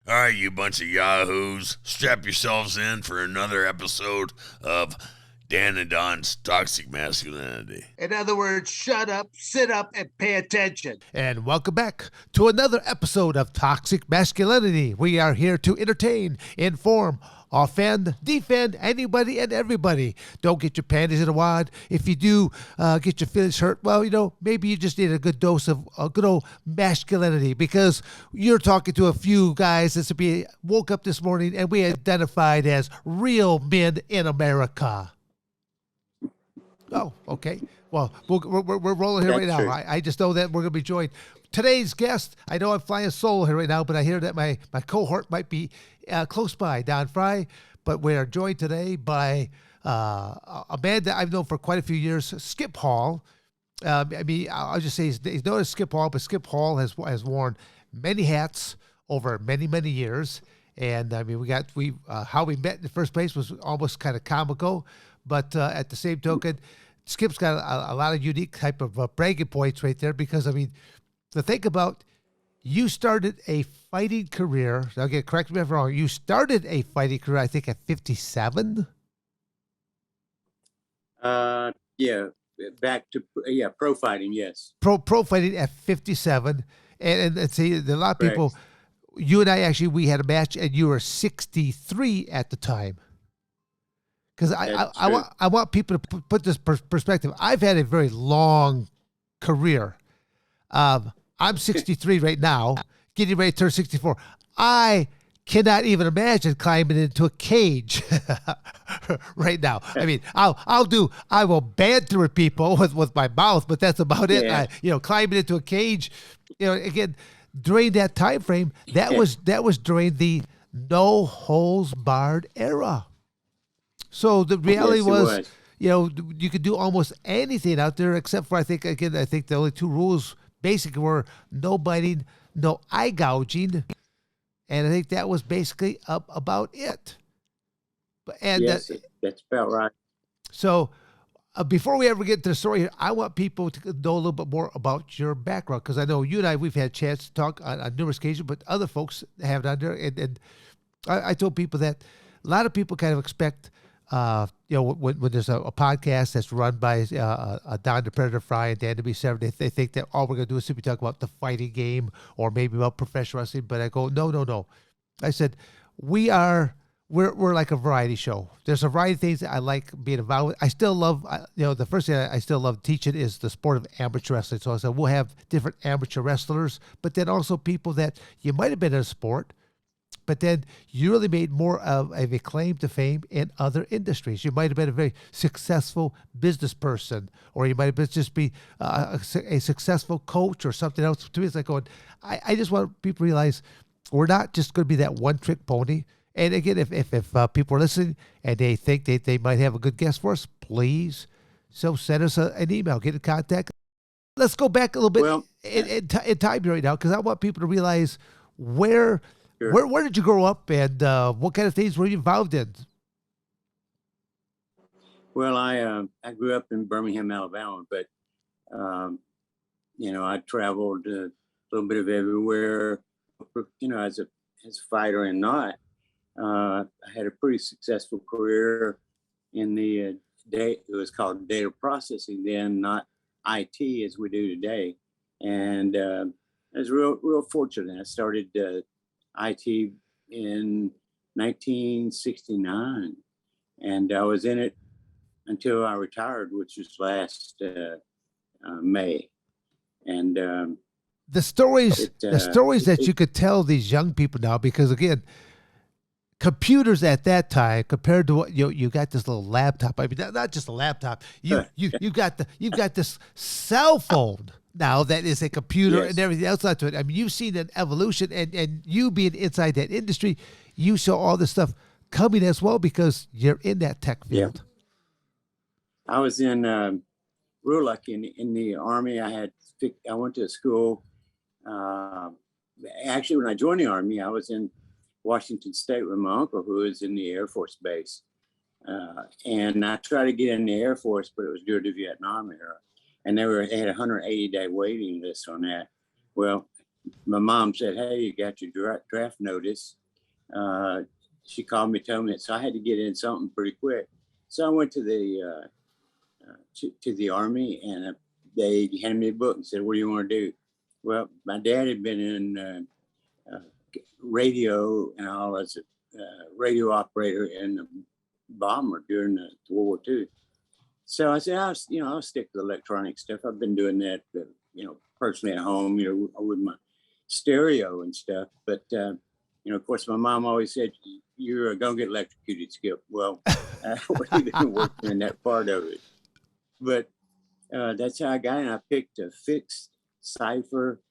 All right, you bunch of yahoos, strap yourselves in for another episode of Dan and Don's Toxic Masculinity. In other words, shut up, sit up, and pay attention. And welcome back to another episode of Toxic Masculinity. We are here to entertain, inform, offend, defend anybody and everybody. Don't get your panties in a wad. If you do get your feelings hurt, well, maybe you just need a good dose of good old masculinity, because you're talking to a few guys that woke up this morning and we identified as real men in America. Oh, okay. Well, we're rolling here right now. I just know that we're going to be joined. Today's guest, I know I'm flying solo here right now, but I hear that my cohort might be close by, Don Fry. But we are joined today by a man that I've known for quite a few years, Skip Hall. I'll just say he's known as Skip Hall, but Skip Hall has worn many hats over many, many years. And how we met in the first place was almost kind of comical. But at the same token, Skip's got a lot of unique type of bragging points right there, because, to think about, you started a fighting career. Again, correct me if I'm wrong. You started a fighting career, I think, at 57? Pro fighting, yes. Pro fighting at 57. And see, a lot of people, you and I we had a match, and you were 63 at the time. Because I want people to put this perspective. I've had a very long career. I'm 63 right now, getting ready to turn 64. I cannot even imagine climbing into a cage right now. I will banter with people with my mouth, but that's about it. Climbing into a cage, again, during that time frame, that was during the no holds barred era. So the reality was, you could do almost anything out there, except for, I think the only two rules basically were no biting, no eye gouging. And I think that was basically about it. That's about right. So before we ever get to the story here, I want people to know a little bit more about your background, because I know you and I, we've had a chance to talk on numerous occasions, but other folks have it on there. And I told people that a lot of people kind of expect, when there's a podcast that's run by Don the Predator Fry and Dan Severn, they think that all we're going to do is simply talk about the fighting game or maybe about professional wrestling. But I go, no. I said, we're like a variety show. There's a variety of things that I like being involved with. I still love, the first thing I still love teaching is the sport of amateur wrestling. So I said, we'll have different amateur wrestlers, but then also people that you might have been in a sport, but then you really made more of a claim to fame in other industries. You might have been a very successful business person, or you might have just be a successful coach or something else. To me, it's like going, I just want people to realize we're not just going to be that one-trick pony. And again, if people are listening and they think they might have a good guest for us, please send us an email, get in contact. Let's go back a little bit in time right now, because I want people to realize where did you grow up, and what kind of things were you involved in? Well, I grew up in Birmingham, Alabama, but I traveled a little bit of everywhere. As a fighter and not. I had a pretty successful career in the it was called data processing then, not IT as we do today. And I was real fortunate. I started IT in 1969, and I was in it until I retired, which was last May. And the stories that you could tell these young people now, because again, computers at that time compared to what you got this little laptop. I mean, not just a laptop. You've got this cell phone now that is a computer and everything else to it. I mean, you've seen an evolution, and you being inside that industry, you saw all this stuff coming as well, because you're in that tech field. Yeah. I was in real lucky in the Army. I went to school. Actually, when I joined the Army, I was in Washington State with my uncle, who was in the Air Force Base. And I tried to get in the Air Force, but it was during the Vietnam era. And they had a 180-day waiting list on that. Well, my mom said, "Hey, you got your draft notice." She called me, told me that, so I had to get in something pretty quick. So I went to the Army, and they handed me a book and said, "What do you want to do?" Well, my dad had been in radio and all as a radio operator in the bomber during the World War II. So I said, I'll stick to electronic stuff. I've been doing that, personally at home, with my stereo and stuff. But, of course, my mom always said, "You're going to get electrocuted, Skip." Well, I wasn't even working in that part of it. But that's how I got in. I picked a fixed cipher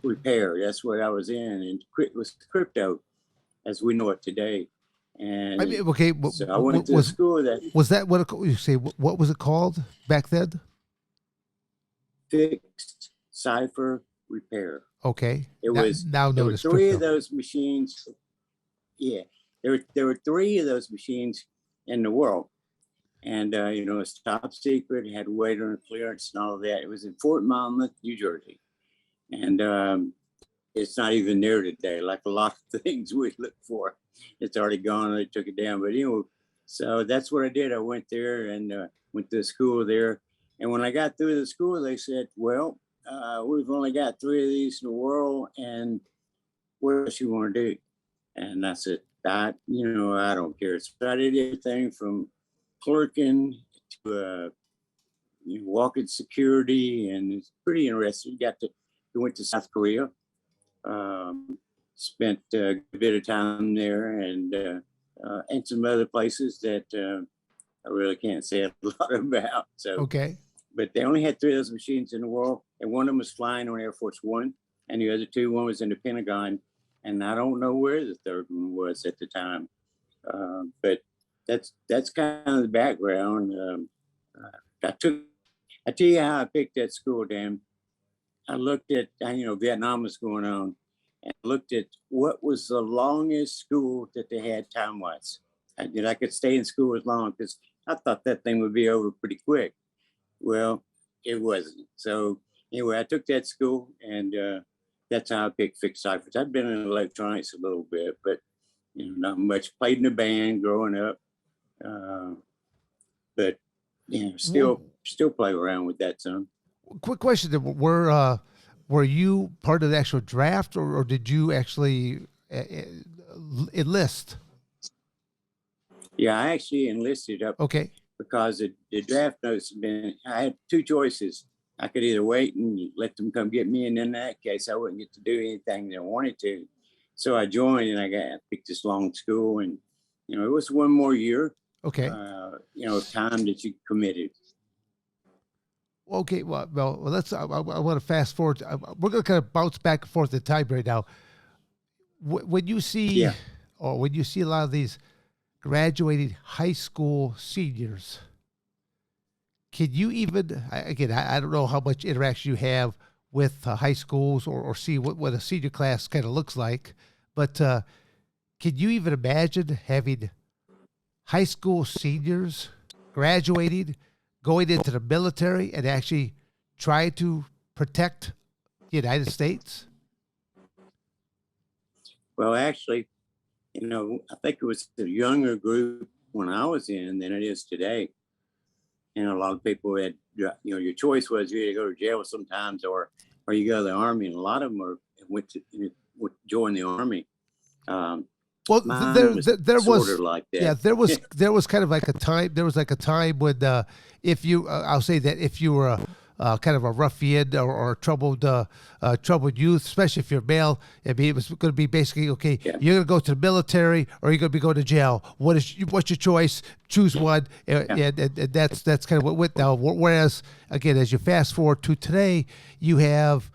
repair. That's what I was in. And it was crypto as we know it today. And I mean, okay, so I went to school that was that what you say? What was it called back then? Fixed cipher repair. Okay, It was now there were notice three crypto. of those machines. Yeah, there were three of those machines in the world, and it's top secret. It had waiter and clearance and all of that. It was in Fort Monmouth, New Jersey, and it's not even there today. Like a lot of things we look for, it's already gone. They took it down, but so that's what I did. I went there and went to school there. And when I got through the school, they said, "Well, we've only got three of these in the world, and what else you want to do?" And I said, I don't care. So I did everything from clerking to walking security, and it's pretty interesting. We went to South Korea. Spent a bit of time there, and some other places that I really can't say a lot about. So, Okay, but they only had three of those machines in the world, and one of them was flying on Air Force One, and the other two, one was in the Pentagon, and I don't know where the third one was at the time. But that's kind of the background. I tell you how I picked that school, Dan. I looked at, Vietnam was going on, and looked at what was the longest school that they had time-wise. I could stay in school as long, because I thought that thing would be over pretty quick. Well, it wasn't. So anyway, I took that school, and that's how I picked fixed ciphers. I've been in electronics a little bit, but not much. Played in a band growing up, but still play around with that some. quick question: were you part of the actual draft, or did you actually enlist? Yeah, I actually enlisted up Okay, because the draft notes had been. I had two choices. I could either wait and let them come get me, and in that case, I wouldn't get to do anything that I wanted to. So I joined, and I picked this long school, and it was one more year. okay. Time that you committed. Okay, well, let's. I want to fast forward. We're going to kind of bounce back and forth in time right now. When you see, or when you see a lot of these graduating high school seniors, can you even? Again, I don't know how much interaction you have with high schools, or see what a senior class kind of looks like, but can you even imagine having high school seniors graduating, going into the military, and actually try to protect the United States? Well, actually, I think it was a younger group when I was in than it is today. A lot of people had, your choice was you either go to jail sometimes or you go to the Army, and a lot of them went to join the Army. Well, there was sort of like that. Yeah, there was kind of like a time. There was like a time when if you, I'll say that if you were kind of a ruffian or troubled youth, especially if you're male, I mean, it was going to be basically, okay, you're going to go to the military or you're going to be going to jail. What's your choice? Choose one, and that's kind of what went now. Whereas again, as you fast forward to today, you have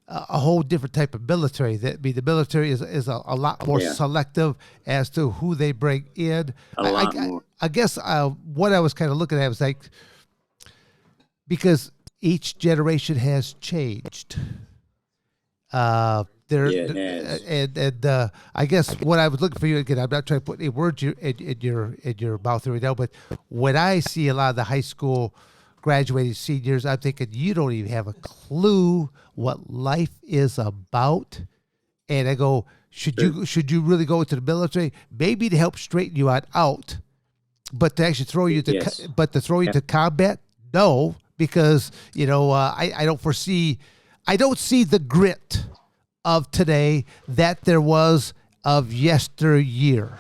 a whole different type of military. The military is a lot more selective as to who they bring in. A lot more. I guess what I was kind of looking at was like, because each generation has changed. I guess what I was looking for you again, I'm not trying to put any words in your mouth right now, but when I see a lot of the high school graduating seniors, I'm thinking you don't even have a clue what life is about. And I go, should you really go into the military? Maybe to help straighten you out, but to actually throw you to Yes. to throw you to combat, no, because I don't see the grit of today that there was of yesteryear.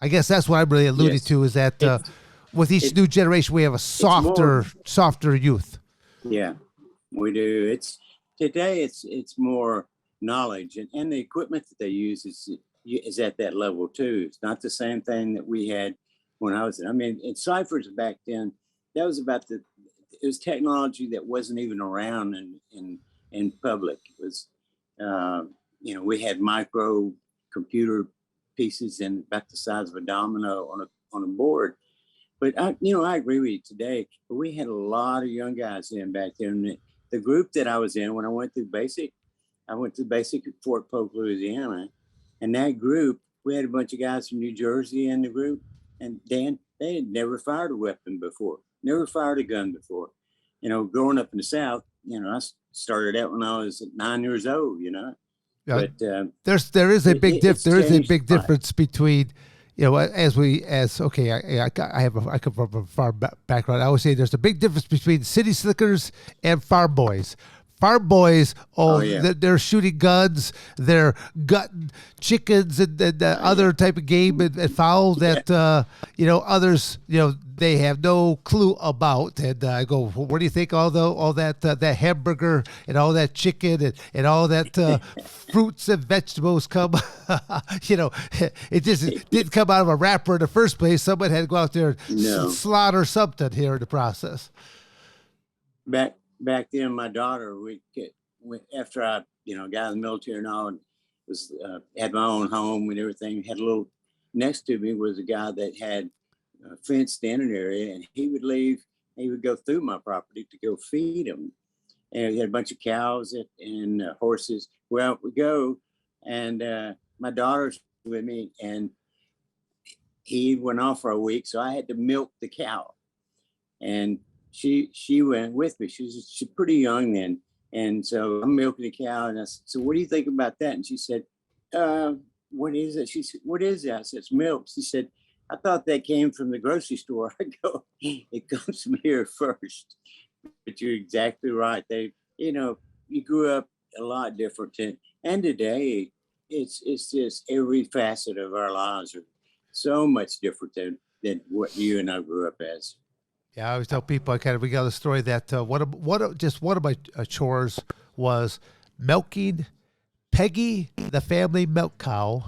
I guess that's what I'm really alluding Yes. to, is that with each new generation we have a softer youth. Yeah, we do. Today it's more knowledge, and the equipment that they use is at that level too. It's not the same thing that we had when I was. I mean, in ciphers back then, that was it was technology that wasn't even around in public. It was, we had micro computer pieces and about the size of a domino on a board. But I agree with you today. But we had a lot of young guys in back then. The group that I was in when I went through basic at Fort Polk, Louisiana, and that group, we had a bunch of guys from New Jersey in the group, and Dan, they had never fired a weapon before, never fired a gun before. Growing up in the South, I started out when I was 9 years old. But there is a big difference between, I come from a farm background. I always say there's a big difference between city slickers and farm boys. Farm boys, they're shooting guns, they're gutting chickens and other type of game and fowl that others they have no clue about. And I go, where do you think all that hamburger and all that chicken and all that fruits and vegetables come? It just didn't come out of a wrapper in the first place. Someone had to go out there and slaughter something here in the process. Back then, my daughter, after I, got in the military and all, and had my own home and everything. Had a little next to me was a guy that had a fenced-in area, and he would leave. He would go through my property to go feed them, and he had a bunch of cows and horses. Well, we go, and my daughter's with me, and he went off for a week, so I had to milk the cow, and she went with me. She's pretty young then. And so I'm milking the cow, and I said, so what do you think about that? And she said, what is it? She said, what is that? I said, it's milk. She said, I thought that came from the grocery store. I go, it comes from here first. But you're exactly right. You grew up a lot different. And today it's just every facet of our lives are so much different than what you and I grew up as. Yeah, I always tell people we got a story that one of my chores was milking Peggy, the family milk cow,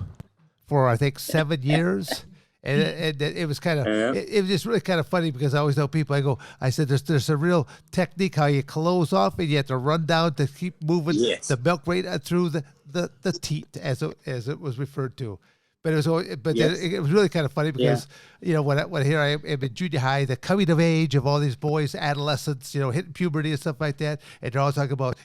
for I think 7 years, and it was it was just really kind of funny because I always tell people I said there's a real technique how you close off and you have to run down to keep moving the milk right through the teat as it was referred to. But it was really kind of funny because when here I am in junior high, the coming of age of all these boys, adolescents, hitting puberty and stuff like that, and they're all talking about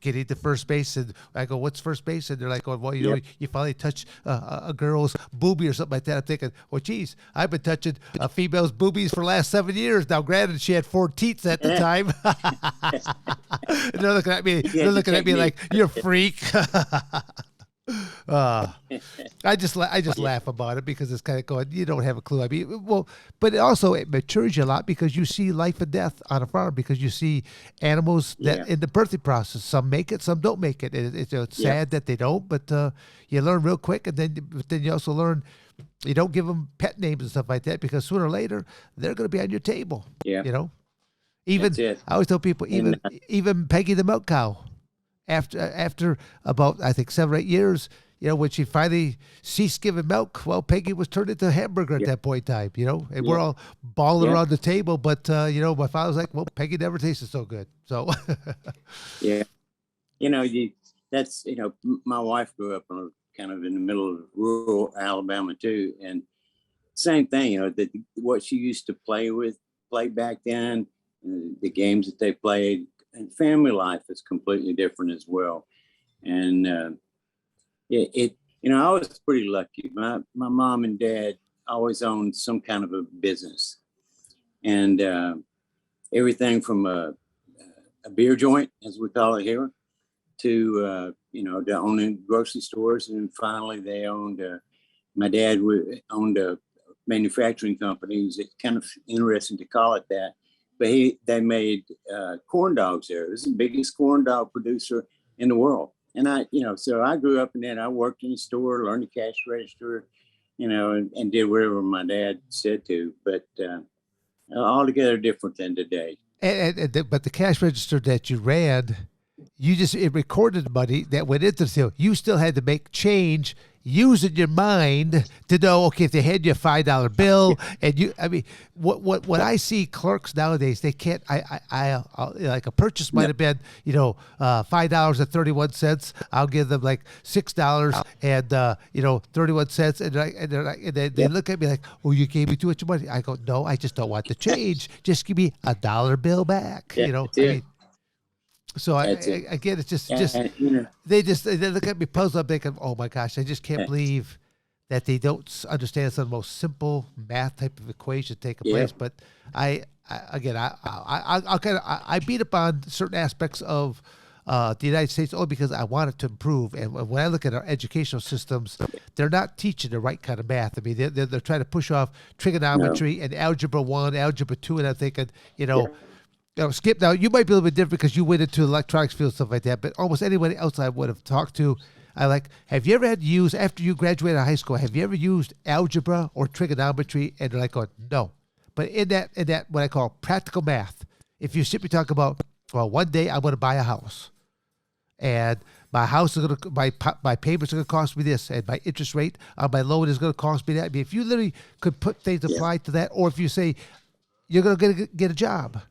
getting to first base, and I go, what's first base? And they're like, well, you finally touch a girl's boobie or something like that. I'm thinking, well, geez, I've been touching a female's boobies for the last 7 years now. Granted, she had 4 teats at the time. And they're looking at me. They're looking at me like, you're a freak. I just laugh about it because it's kind of going, you don't have a clue. I mean, but it matures you a lot because you see life and death on a farm, because you see animals that in the birthing process, some make it, some don't make it. It's sad that they don't, but you learn real quick, and then you also learn you don't give them pet names and stuff like that, because sooner or later they're going to be on your table. Yeah, Even I always tell people, even Peggy the milk cow. After about, I think, 7 or 8 years, when she finally ceased giving milk, well, Peggy was turned into a hamburger at that point in time, and we're all balling around the table. But, my father's like, well, Peggy never tasted so good. So, that's, my wife grew up kind of in the middle of rural Alabama too. And same thing, what she used to play back then, the games that they played. And family life is completely different as well. And I was pretty lucky. My mom and dad always owned some kind of a business. And everything from a beer joint, as we call it here, to to owning grocery stores, and finally they owned. My dad owned a manufacturing company. It's kind of interesting to call it that, but they made corn dogs there. This is the biggest corn dog producer in the world. And so I grew up in that. I worked in the store, learned the cash register, and did whatever my dad said to. But altogether different than today. But the cash register that you ran, it recorded money that went into the till. You still had to make change using your mind to know, okay, if they had you a $5 bill and what I see clerks nowadays, they can't, like a purchase might have been, $5.31. I'll give them like $6 and, 31 cents. And they look at me like, oh, you gave me too much money. I go, no, I just don't want the change. Just give me a $1 bill back. So again, it's just they look at me puzzled. They go, oh my gosh, I just can't believe that they don't understand some of the most simple math type of equation taking place. But I beat up on certain aspects of the United States only because I want it to improve. And when I look at our educational systems, they're not teaching the right kind of math. I mean, they're trying to push off trigonometry and algebra 1, algebra 2, and I'm thinking, Skip, now you might be a little bit different because you went into the electronics field, stuff like that, but almost anyone else I would have talked to, have you ever had to use, after you graduated high school, have you ever used algebra or trigonometry? And they're like, going, no. But in that what I call practical math, if you simply talk about, well, one day I'm going to buy a house, and my house is going to, my payments are going to cost me this, and my interest rate on my loan is going to cost me that. I mean, if you literally could put things applied to that, or if you say you're going to get a job,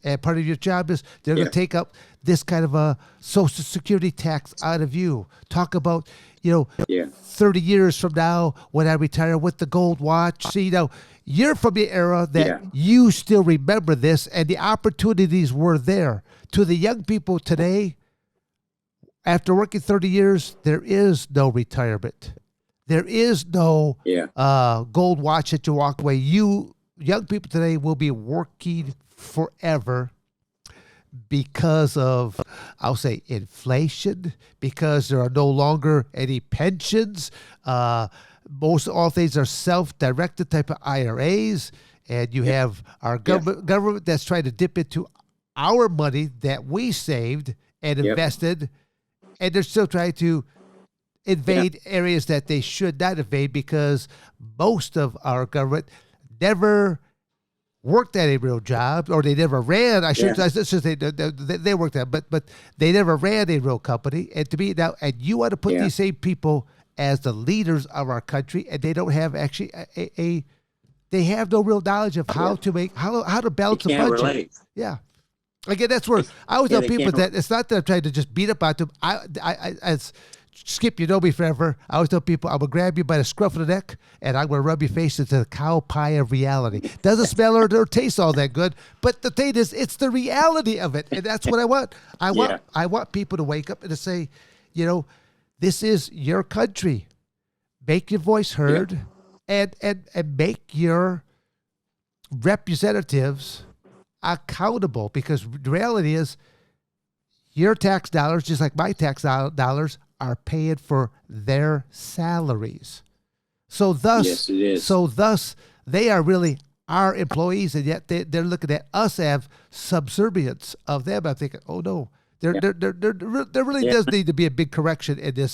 and part of your job is they're going to take up this kind of a Social Security tax out of you. Talk about, 30 years from now when I retire with the gold watch. See, you're from the era that you still remember this, and the opportunities were there. To the young people today, after working 30 years, there is no retirement. There is no gold watch that you walk away. You young people today will be working forever because of, I'll say, inflation, because there are no longer any pensions. Most all things are self-directed type of IRAs, and you have our government that's trying to dip into our money that we saved and invested, and they're still trying to invade areas that they should not invade because most of our government never worked at a real job, or they never ran. I should say they worked at, but they never ran a real company. And to me now, and you want to put these same people as the leaders of our country, and they don't have actually they have no real knowledge of how to make how to balance a budget. Relate. Yeah. Again, that's where I always tell people that it's not that I'm trying to just beat up on them. As Skip, you know me forever. I always tell people, I'm going to grab you by the scruff of the neck, and I'm going to rub your face into the cow pie of reality. Doesn't smell or taste all that good, but the thing is, it's the reality of it, and that's what I want. I want people to wake up and to say, this is your country. Make your voice heard, and make your representatives accountable, because the reality is your tax dollars, just like my tax dollars, are paying for their salaries. So thus, they are really our employees, and yet they're looking at us as subservience of them. I'm thinking, oh no, there really does need to be a big correction in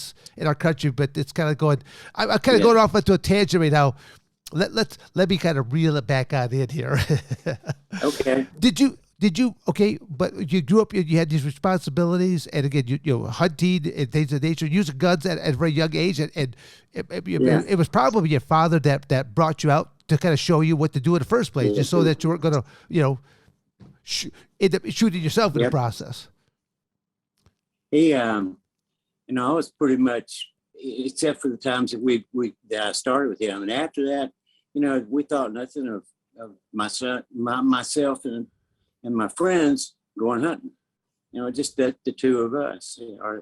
our country. But it's kind of going. I'm kind of going off into a tangent right now. Let me kind of reel it back on in here. Okay. Did you but you grew up, you had these responsibilities, and again, you hunting and things of nature, using guns at a very young age, and it was probably your father that brought you out to kind of show you what to do in the first place, just so that you weren't going to, end up shooting yourself in the process. He, I was pretty much, except for the times that I started with him, and after that, we thought nothing of myself and my friends going hunting, just the two of us,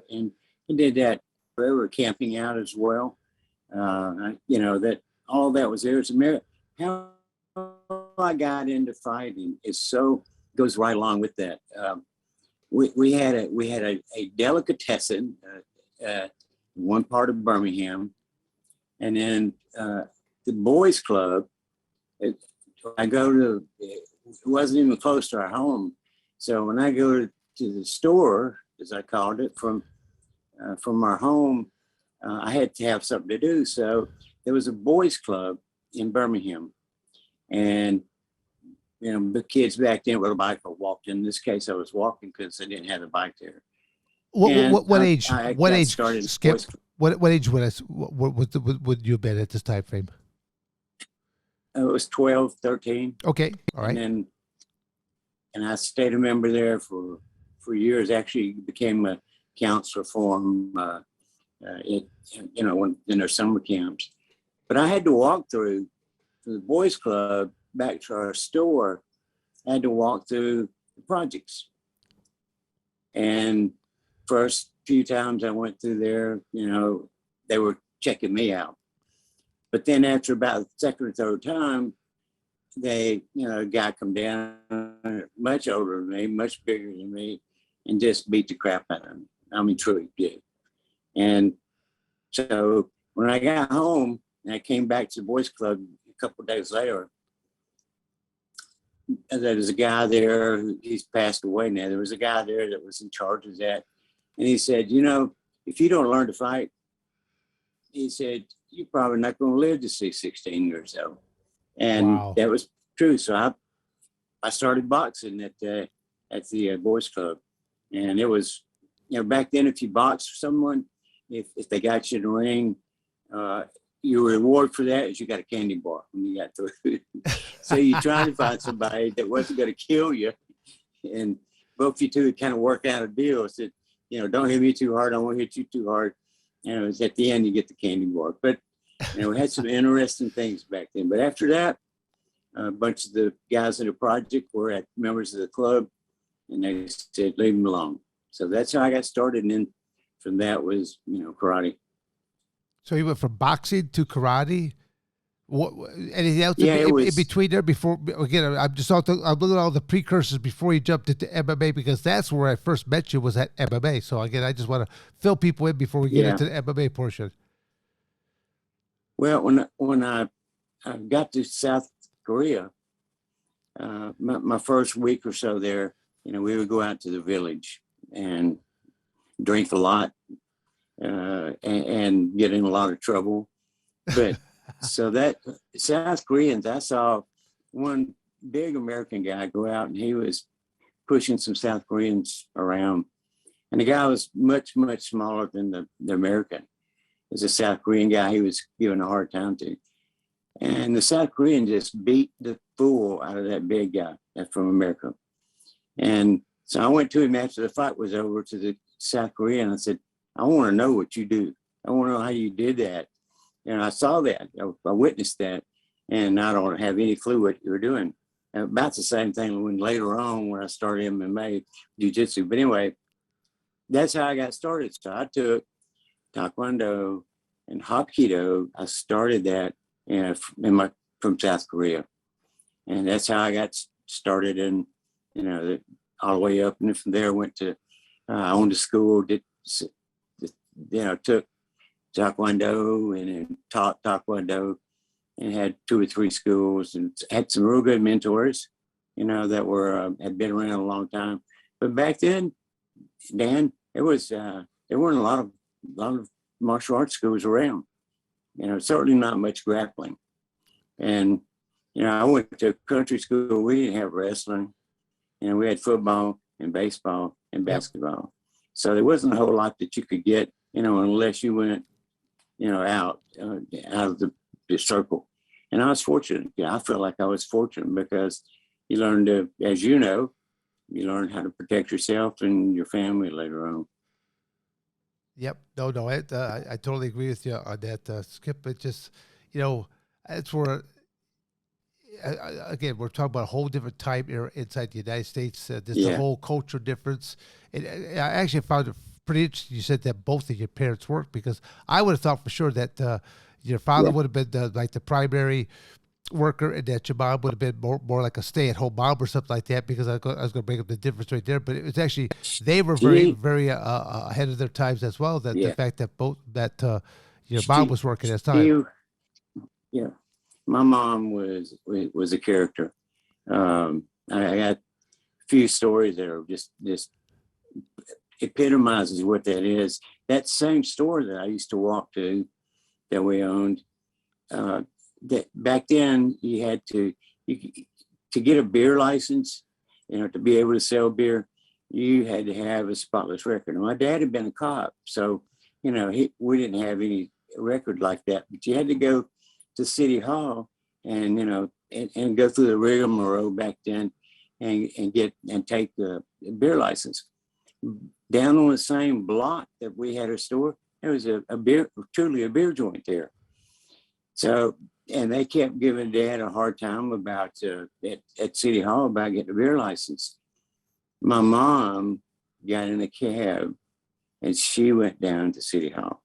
and he did that forever, camping out as well. That all that was there. How I got into fighting is so goes right along with that. We had a delicatessen, one part of Birmingham, and then the boys' club. It wasn't even close to our home, so when I go to the store, as I called it, from our home, I had to have something to do. So there was a boys' club in Birmingham, and the kids back then with a bike or walked. In this case, I was walking because I didn't have a bike there. What age? What age? Started Skip. What age would you have been at this time frame? It was 12, 13. Okay, all right. And I stayed a member there for years. Actually, became a counselor for them. In their summer camps. But I had to walk through from the boys' club back to our store. I had to walk through the projects. And first few times I went through there, they were checking me out. But then after about the second or third time, a guy come down, much older than me, much bigger than me, and just beat the crap out of him. I mean, truly did. And so when I got home and I came back to the boys' club a couple of days later, there was a guy there, he's passed away now. There was a guy there that was in charge of that. And he said, if you don't learn to fight, he said, you're probably not going to live to see 16 years old. And wow. That was true. So I started boxing at the boys' club. And it was, back then, if you boxed someone, if they got you in the ring, your reward for that is you got a candy bar when you got through. So you try to find somebody that wasn't going to kill you, and both you two kind of work out a deal. Said, don't hit me too hard. I won't hit you too hard. And it was at the end you get the candy bar. But we had some interesting things back then. But after that, a bunch of the guys in the project were members of the club, and they said leave them alone. So that's how I got started, and then from that was karate. So you went from boxing to karate. What? Anything else in between there? Before again, I'm looking at all the precursors before you jumped into MMA, because that's where I first met you, was at MMA. So again, I just want to fill people in before we get into the MMA portion. Well, when I got to South Korea, my first week or so there, we would go out to the village and drink a lot. And get in a lot of trouble. But so that South Koreans, I saw one big American guy go out and he was pushing some South Koreans around. And the guy was much, much smaller than the American. It was a South Korean guy he was giving a hard time to. And the South Korean just beat the fool out of that big guy from America. And so I went to him after the fight was over, to the South Korean. I said, I want to know what you do. I want to know how you did that. And I saw that. I witnessed that. And I don't have any clue what you were doing. And about the same thing when later on when I started MMA, jiu-jitsu. But anyway, that's how I got started. So I took Taekwondo and Hapkido. I started that from South Korea. And that's how I got started. And, all the way up. And from there, I went to, I owned a school, took Taekwondo and then taught Taekwondo, and had 2 or 3 schools, and had some real good mentors, that were had been around a long time. But back then, Dan, there weren't a lot of martial arts schools around. Certainly not much grappling. And I went to country school. We didn't have wrestling. We had football and baseball and basketball. So there wasn't a whole lot that you could get, unless you went, out of the circle. And I was fortunate. I feel like I was fortunate because you learn to, as you learn how to protect yourself and your family later on. Yep. No, I totally agree with you on that, Skip. It just, that's where, again, we're talking about a whole different time era inside the United States. The whole culture difference. I actually found it pretty interesting you said that both of your parents worked, because I would have thought for sure that your father would have been like the primary worker and that your mom would have been more like a stay-at-home mom or something like that, because I was going to bring up the difference right there. But it was actually, they were very, She, very ahead of their times as well. That the yeah, fact that your mom she, was working at the time. she, yeah. My mom was a character. I got a few stories that are just epitomizes what that is. That same store that I used to walk to, that we owned, that back then you had to get a beer license, to be able to sell beer, you had to have a spotless record. And my dad had been a cop, so we didn't have any record like that. But you had to go to City Hall and and go through the rigmarole back then and take the beer license. Down on the same block that we had a store, there was a truly a beer joint there. So, and they kept giving Dad a hard time about at City Hall about getting a beer license. My mom got in a cab and she went down to City Hall.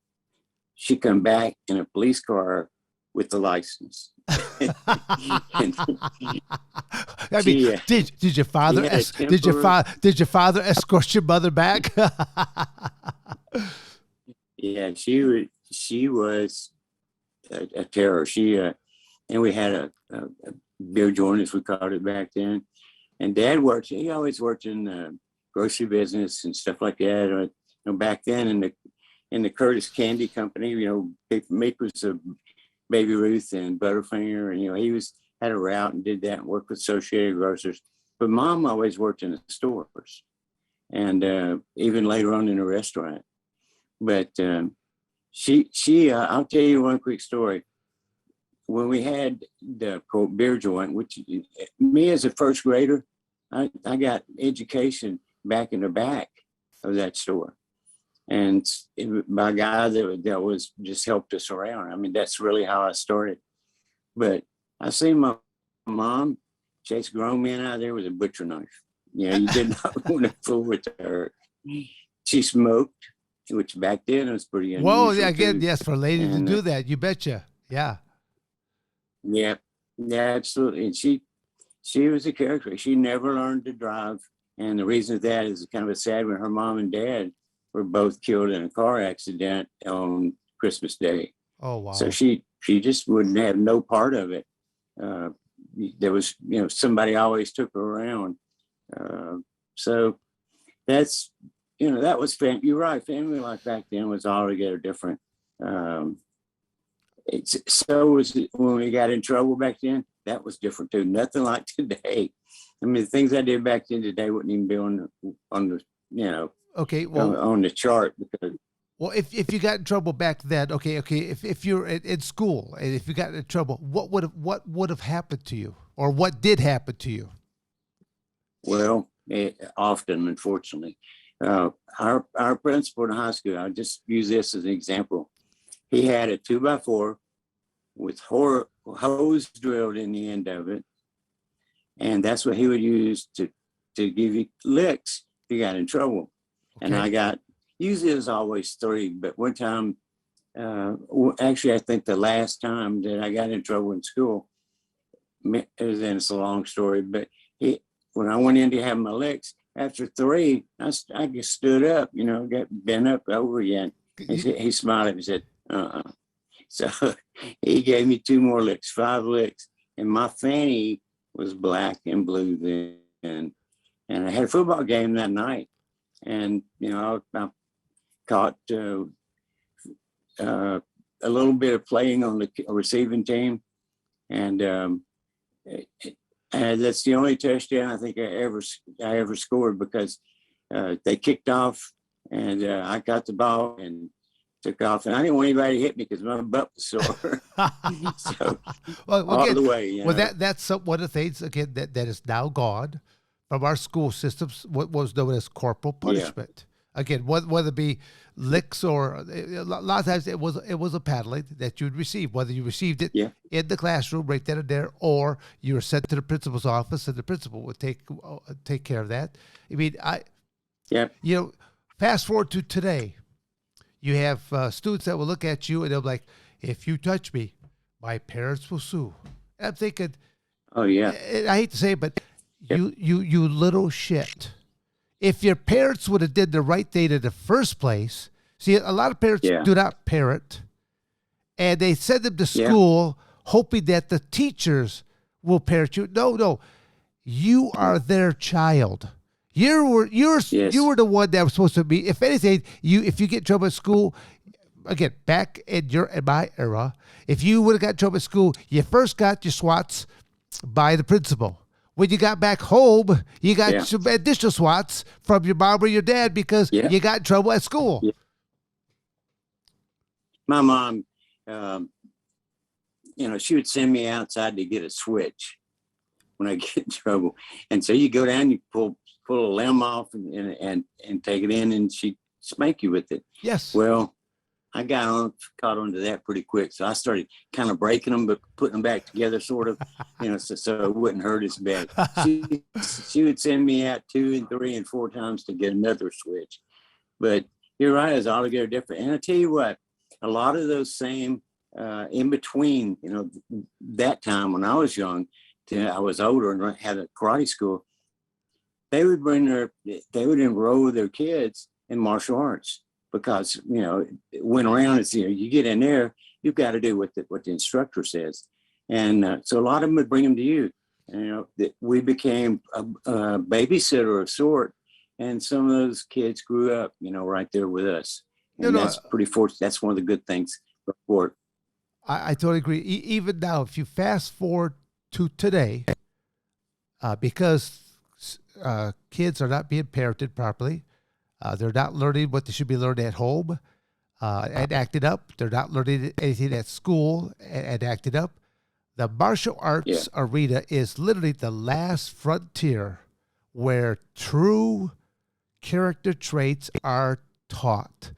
She come back in a police car with the license. Did your father did your father escort your mother back? Yeah, she was a terror. And we had a beer joint, as we called it back then. And Dad he always worked in the grocery business and stuff like that. Back then in the Curtis Candy Company, makers of Baby Ruth and Butterfinger, and he had a route and did that and worked with Associated Grocers. But Mom always worked in the stores, and even later on in a restaurant. But I'll tell you one quick story. When we had the quote beer joint, which me as a first grader, I got education back in the back of that store. And by a guy that was just helped us around. I mean, that's really how I started. But I seen my mom chase grown men out there with a butcher knife. You did not want to fool with her. She smoked, which back then was pretty unusual. Whoa, again, yes, for a lady to do that, you betcha. Yeah. Yeah, absolutely. And she was a character. She never learned to drive. And the reason for that is kind of a sad one. Her mom and dad were both killed in a car accident on Christmas Day. Oh, wow. So she just wouldn't have no part of it. There was, somebody always took her around. So that's, that was you're right. Family life back then was altogether different. So was when we got in trouble back then. That was different too. Nothing like today. I mean, the things I did back then today wouldn't even be on the okay, well, on the chart. Because if you got in trouble back then, if you're in school and if you got in trouble, what would have happened to you, or what did happen to you? Well, often, unfortunately, our principal in high school, I'll just use this as an example. He had a 2x4 with hose drilled in the end of it, and that's what he would use to give you licks if you got in trouble. Okay. And I got, usually it was always 3, but one time, actually I think the last time that I got in trouble in school, it's a long story, but when I went in to have my licks, after 3, I just stood up, got bent up over again. He smiled at me and said, So he gave me 2 more licks, 5 licks, and my fanny was black and blue then. And I had a football game that night, and I caught a little bit of playing on the receiving team, and that's the only touchdown I think I ever scored, because they kicked off, and I got the ball and took off, and I didn't want anybody to hit me because my butt was sore. So all the way. Well, that's one of the things again that is now gone from our school systems. What was known as corporal punishment. Yeah. Again, whether it be licks or a lot of times it was a paddling that you'd receive, whether you received it in the classroom right then and there, or you were sent to the principal's office and the principal would take care of that. I mean, fast forward to today. You have students that will look at you and they'll be like, if you touch me, my parents will sue. I'm thinking, Oh yeah. I hate to say it, but you little shit. If your parents would have did the right thing in the first place, see, a lot of parents Yeah. do not parent, and they send them to Yeah. school hoping that the teachers will parent you. No, you are their child. You were the one that was supposed to be. If anything, if you get in trouble at school, again, back in my era, if you would have got in trouble at school, you first got your swats by the principal. When you got back home, you got some additional swats from your mom or your dad because you got in trouble at school. Yeah. My mom, she would send me outside to get a switch when I get in trouble. And so you go down, you pull a limb off and take it in, and she'd spank you with it. Yes. Well, I caught on to that pretty quick. So I started kind of breaking them, but putting them back together, sort of, so it wouldn't hurt as bad. She would send me out 2 and 3 and 4 times to get another switch. But you're right, it's altogether different. And I tell you what, a lot of those same in between, that time when I was young, I was older and had a karate school, they would enroll their kids in martial arts. Because, it went around as, you get in there, you've got to do what the instructor says. And so a lot of them would bring them to you. And, we became a babysitter of sort. And some of those kids grew up, right there with us. And that's pretty fortunate. That's one of the good things for sport. I totally agree. Even now, if you fast forward to today, because kids are not being parented properly, they're not learning what they should be learning at home and acting up. They're not learning anything at school and acting up. The martial arts arena is literally the last frontier where true character traits are taught.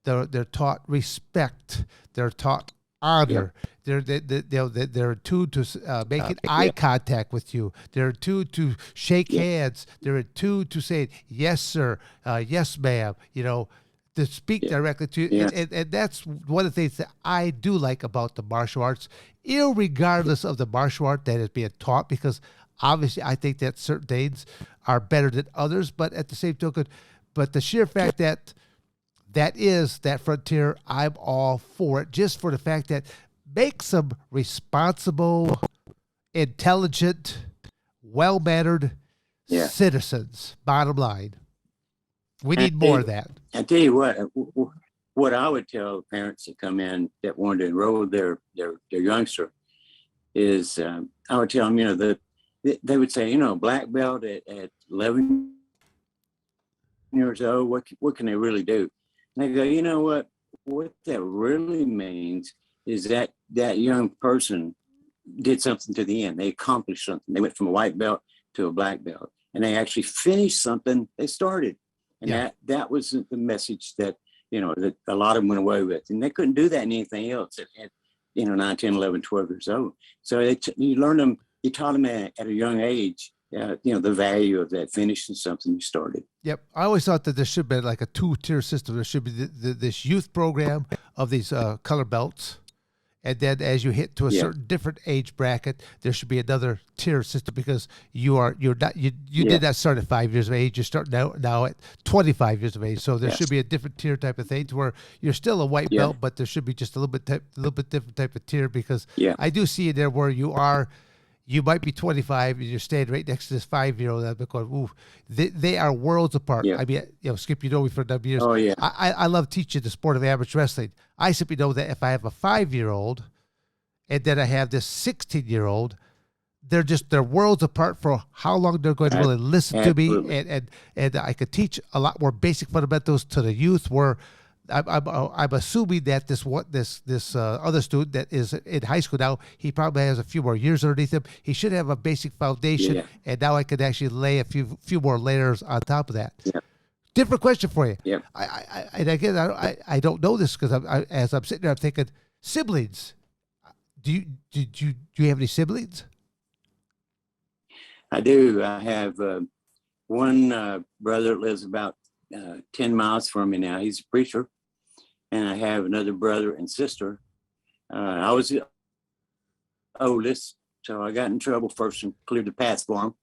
They're taught respect. They're taught honor. They're attuned to making eye contact with you. They're attuned to shake hands. They're attuned to say yes, sir, yes, ma'am. To speak directly to you, and that's one of the things that I do like about the martial arts, irregardless of the martial art that is being taught. Because obviously, I think that certain things are better than others, but at the same token, but the sheer fact that is that frontier, I'm all for it, just for the fact that makes them responsible, intelligent, well-mannered citizens. Bottom line, we need more of that. I tell you what I would tell parents that come in that wanted to enroll their youngster is, I would tell them, they would say, black belt at 11 years old, what can they really do? And I go, what that really means is that young person did something to the end. They accomplished something. They went from a white belt to a black belt, and they actually finished something they started. And that was the message that, that a lot of them went away with. And they couldn't do that in anything else at 9, 10, 11, 12 years old. So you taught them at a young age, the value of that, finishing something you started. Yep. I always thought that there should be like a 2-tier system. There should be this youth program of these color belts. And then as you hit to a certain different age bracket, there should be another tier system, because you did not start at 5 years of age. You start now at 25 years of age. So there should be a different tier type of thing to where you're still a white belt, but there should be just a little bit different type of tier, because I do see it there where you might be 25 and you're staying right next to this 5-year-old. I'm going, ooh, they are worlds apart. I mean, Skip, you know me for a number of years. Oh, yeah. I love teaching the sport of amateur wrestling. I simply know that if I have a 5-year-old and then I have this 16-year-old, they're worlds apart for how long they're going to really listen to me. And I could teach a lot more basic fundamentals to the youth, where I'm assuming that this other student that is in high school now, he probably has a few more years underneath him. He should have a basic foundation, and now I could actually lay a few more layers on top of that. Different question for you. I don't know this, because as I'm sitting there, I'm thinking siblings. Do you have any siblings? I do. I have one brother that lives about 10 miles from me now. He's a preacher. And I have another brother and sister. I was the oldest, So I got in trouble first and cleared the path for him.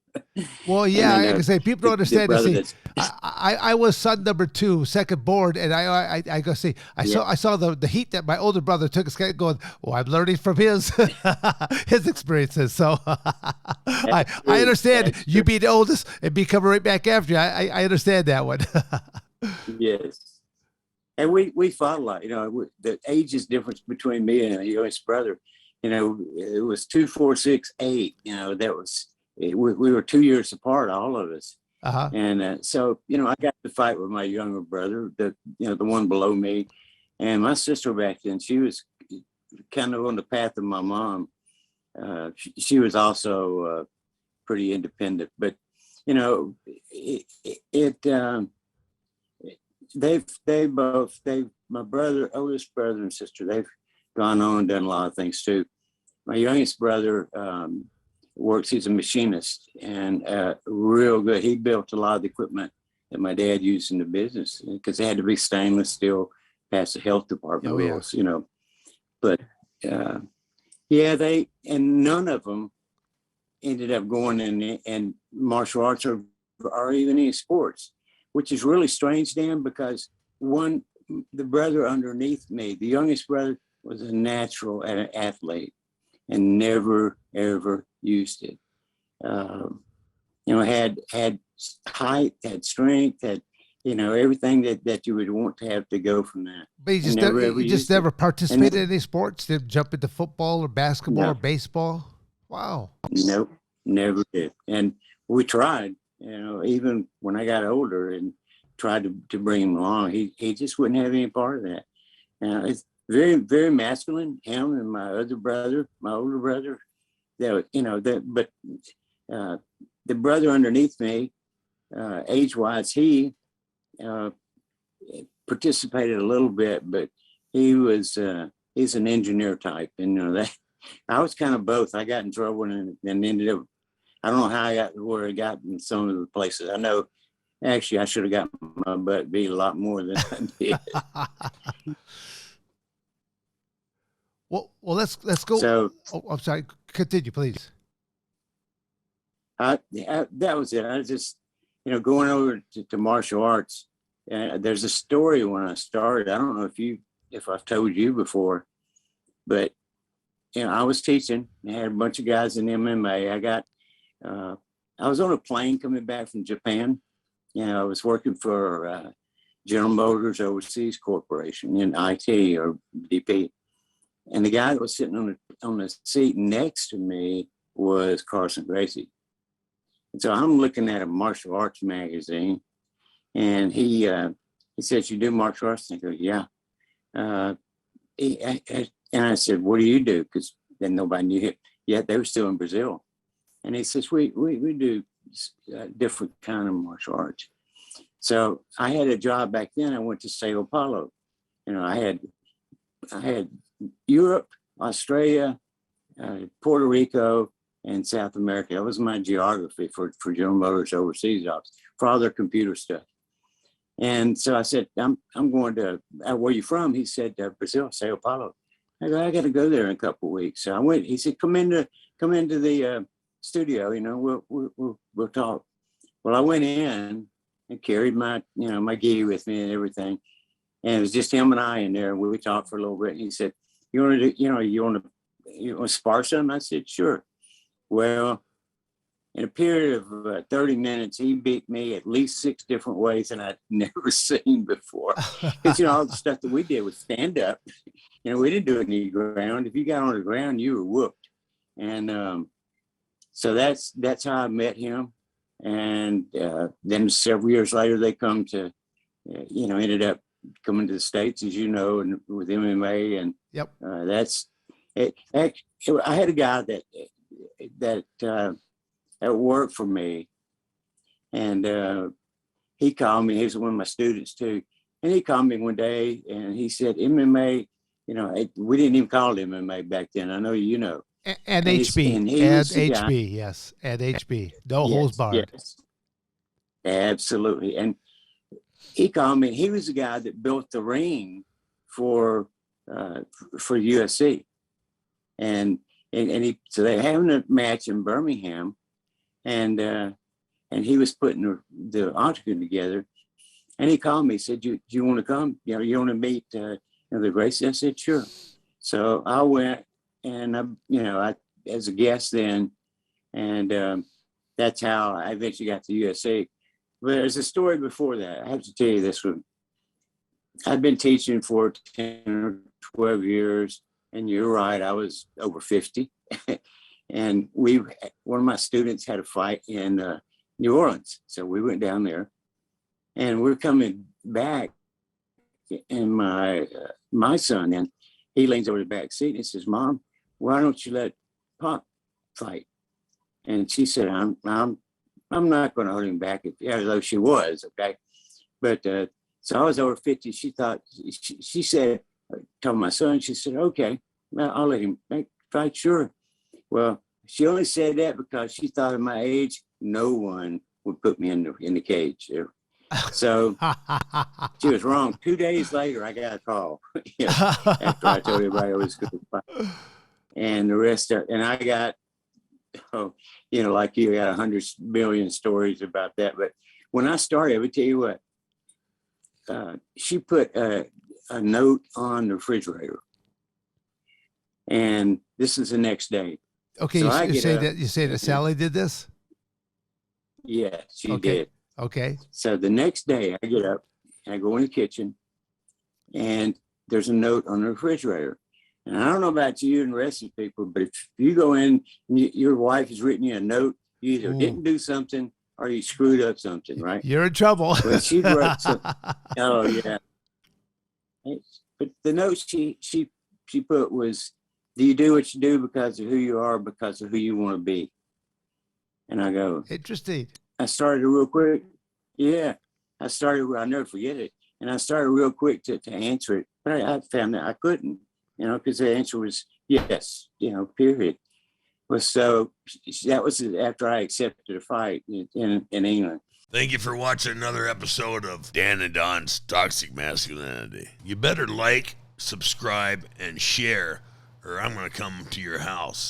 Well, yeah, then, I can say people don't the understand. brother See, I was son number 2, second born, and I go see. I saw the heat that my older brother took. Going, well, I'm learning from his his experiences. So I understand you being the oldest and me coming right back after you. I understand that one. Yes. And we fought a lot. The ages difference between me and the youngest brother, it was 2, 4, 6, 8. That was we were 2 years apart, all of us. Uh-huh. And so I got to fight with my younger brother, the one below me, and my sister back then. She was kind of on the path of my mom. She was also pretty independent, but my oldest brother and sister, they've gone on and done a lot of things too. My youngest brother works, he's a machinist, and real good. He built a lot of the equipment that my dad used in the business, because they had to be stainless steel, past the health department rules, But and none of them ended up going in martial arts or even any sports, which is really strange, Dan, because the brother underneath me, the youngest brother, was a natural athlete and never, ever used it. Had height, had strength, had, everything that you would want to have to go from that. But you just never participated in any sports? Didn't jump into football or basketball or baseball? Wow. Nope, never did. And we tried, even when I got older and tried to bring him along, he just wouldn't have any part of that. It's very, very masculine. Him and my older brother, but the brother underneath me, age-wise, he participated a little bit, but he's an engineer type, and that I was kind of both. I got in trouble and ended up, I don't know how I got where I got in some of the places. I know, actually, I should have got my butt beat a lot more than I did. Well, let's go. So, I'm sorry. Continue, please. that was it. I was just, going over to martial arts. There's a story when I started. I don't know if I've told you before, but I was teaching. I had a bunch of guys in MMA. I was on a plane coming back from Japan. I was working for General Motors Overseas Corporation in IT, or DP. And the guy that was sitting on the seat next to me was Carson Gracie. And so I'm looking at a martial arts magazine, and he says, "You do martial arts?" And I go, "Yeah." And I said, "What do you do?" Because then nobody knew it yet. They were still in Brazil. And he says, we do different kind of martial arts. So I had a job back then. I went to Sao Paulo. I had Europe, Australia, Puerto Rico, and South America. That was my geography for General Motors Overseas Office for all their computer stuff. And so I said, I'm going to, where you from? He said, Brazil, Sao Paulo. I go, I got to go there in a couple of weeks. So I went. He said, come into the studio. We'll talk. Well, I went in and carried my my gi with me and everything, and it was just him and I in there. We talked for a little bit. And he said, you want to spar something? I said, sure. Well, in a period of 30 minutes, he beat me at least 6 different ways, and I'd never seen before. Because all the stuff that we did was stand up. We didn't do any ground. If you got on the ground, you were whooped. And so that's how I met him. And then several years later, they come to, ended up coming to the States, as you know, and with MMA. And yep. That's it. Actually, I had a guy that worked for me, and he called me. He was one of my students too, and he called me one day, and he said, "MMA." We didn't even call it MMA back then. I know you know. NHB, yes, NHB. No holds barred. Yes, absolutely. And he called me. He was the guy that built the ring for USC, and so they're having a match in Birmingham, and he was putting the octagon together, and he called me, said, "Do you want to come? You want to meet the Gracie?" I said, "Sure." So I went, and I as a guest then, and that's how I eventually got to USA. But there's a story before that. I have to tell you this one. I've been teaching for 10 or 12 years, and you're right, I was over 50. And one of my students had a fight in New Orleans. So we went down there, and we're coming back, and my son, and he leans over the back seat and he says, "Mom, why don't you let Pop fight?" And she said, I'm not going to hold him back, although she was, okay? But so I was over 50. She thought, she said, told my son, she said, "Okay, well, I'll let him fight, sure." Well, she only said that because she thought at my age, no one would put me in the cage. So she was wrong. 2 days later, I got a call after I told everybody I was going to fight. And the rest and I got, like you got 100 million stories about that. But when I started, I would tell you what, she put a note on the refrigerator, and this is the next day. Okay, so you say that Sally did this? Yeah, she did. Okay. So the next day I get up and I go in the kitchen, and there's a note on the refrigerator. And I don't know about you and the rest of the people, but if you go in, and your wife has written you a note, you either didn't do something or you screwed up something, right? You're in trouble. But she wrote something. Oh, yeah. But the note she put was, "Do you do what you do because of who you are, because of who you want to be?" And I go, interesting. I started real quick. Yeah, I'll never forget it. And I started real quick to answer it. But I found that I couldn't, because the answer was yes, period. Well, so that was after I accepted a fight in England. Thank you for watching another episode of Dan and Don's Toxic Masculinity. You better like, subscribe, and share, or I'm going to come to your house.